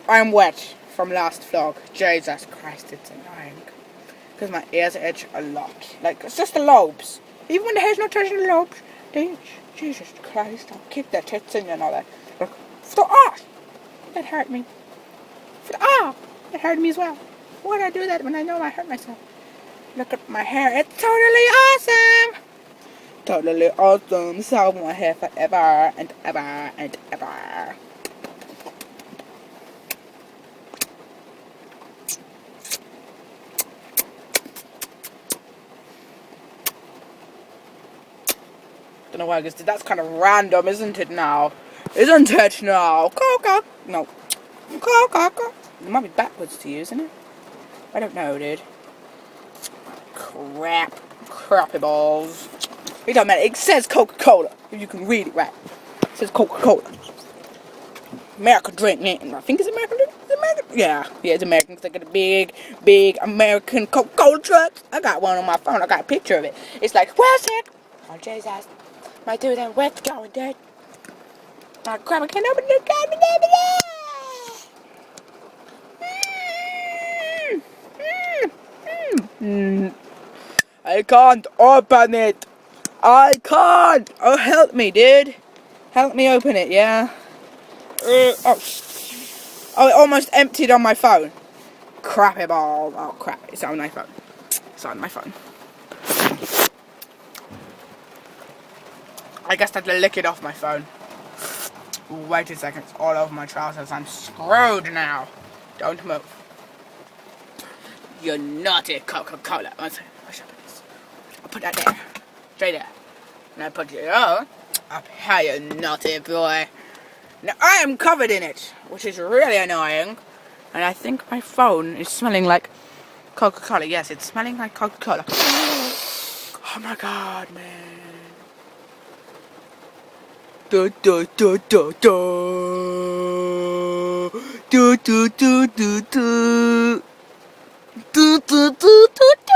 I'm wet from last vlog. Jesus Christ, it's annoying. Because my ears itch a lot. Like, it's just the lobes. Even when the hair's not touching the lobes, they itch. Jesus Christ, I'll kick their tits in you and all that. Look, that hurt me. It hurt me as well. Why would I do that when I know I hurt myself? Look at my hair, it's totally awesome! Totally awesome. So I want my hair forever and ever and ever. Don't know why I just did. That's kind of random, isn't it now? Isn't it now? Coca. No. Coca. It might be backwards to you, isn't it? I don't know, dude. Crappy balls. It don't matter. It says Coca-cola. If you can read it right. It says Coca-cola. American drink. I think it's American drink. Is it American? Yeah, it's American because I got a big American Coca-Cola truck. I got one on my phone. I got a picture of it. It's like, where's it? Oh, Jesus. My dude, then where's it going, dude? Oh, crap, I can't open it. I can't open it. I can't. Oh, help me, dude. Help me open it, yeah? Oh, it almost emptied on my phone. Crappy ball. Oh, crap. It's on my phone. I guess I had to lick it off my phone. Wait a second. It's all over my trousers. I'm screwed now. Don't move. You naughty Coca-Cola. I'll put that there. Straight there. And I put it up here, you naughty boy. Now I am covered in it, which is really annoying. And I think my phone is smelling like Coca-Cola. Yes, it's smelling like Coca-Cola. Oh my god, man. Do do do do do. Do do do do do. Do do do do do.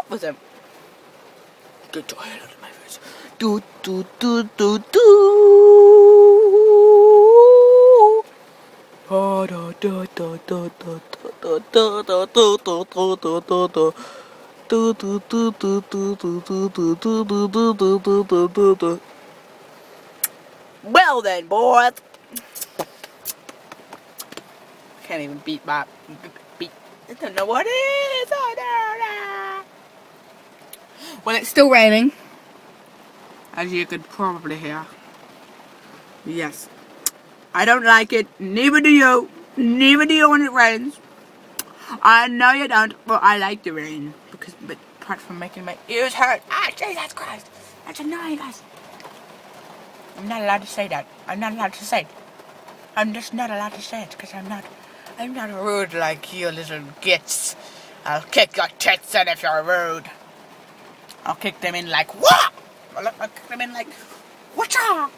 What's that? Get your head out of my face. Do do do do do. Oh, do do do do do do do do do do do do do do. Do do do do do do do do do do do do do do. Well then, boys. Can't even beat. I don't know what it is. Well, it's still raining, as you could probably hear. Yes. I don't like it. Neither do you. Neither do you when it rains. I know you don't, but I like the rain. But apart from making my ears hurt. Ah, Jesus Christ. That's annoying, guys. I'm not allowed to say that. I'm not allowed to say it. I'm just not allowed to say it because I'm not rude like you little gits. I'll kick your tits in if you're rude. I'll kick them in like, what? I'll kick them in like, whatcha?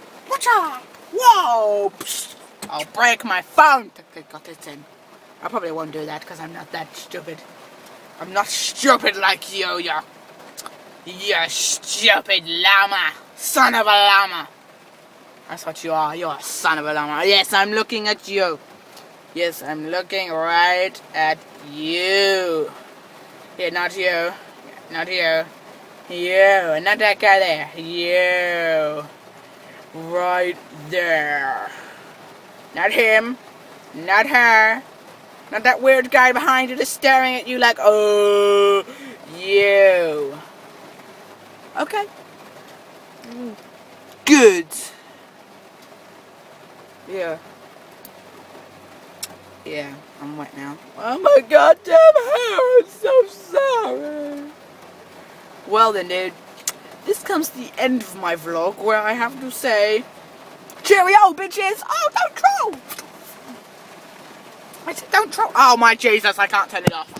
Whoa! Psst. I'll break my phone to kick your tits in. I probably won't do that because I'm not that stupid. I'm not stupid like you stupid llama. Son of a llama. That's what you are. You're a son of a llama. Yes, I'm looking at you. Yes, I'm looking right at you. Yeah, not you. Not you. You. Not that guy there. You. Right there. Not him. Not her. Not that weird guy behind you just staring at you like, oh, you. Okay. Good. Yeah. Yeah, I'm wet now. Oh my goddamn hair, I'm so sorry. Well then, dude, this comes to the end of my vlog where I have to say, cheerio, bitches. Oh, don't troll. I said don't troll. Oh my Jesus, I can't turn it off.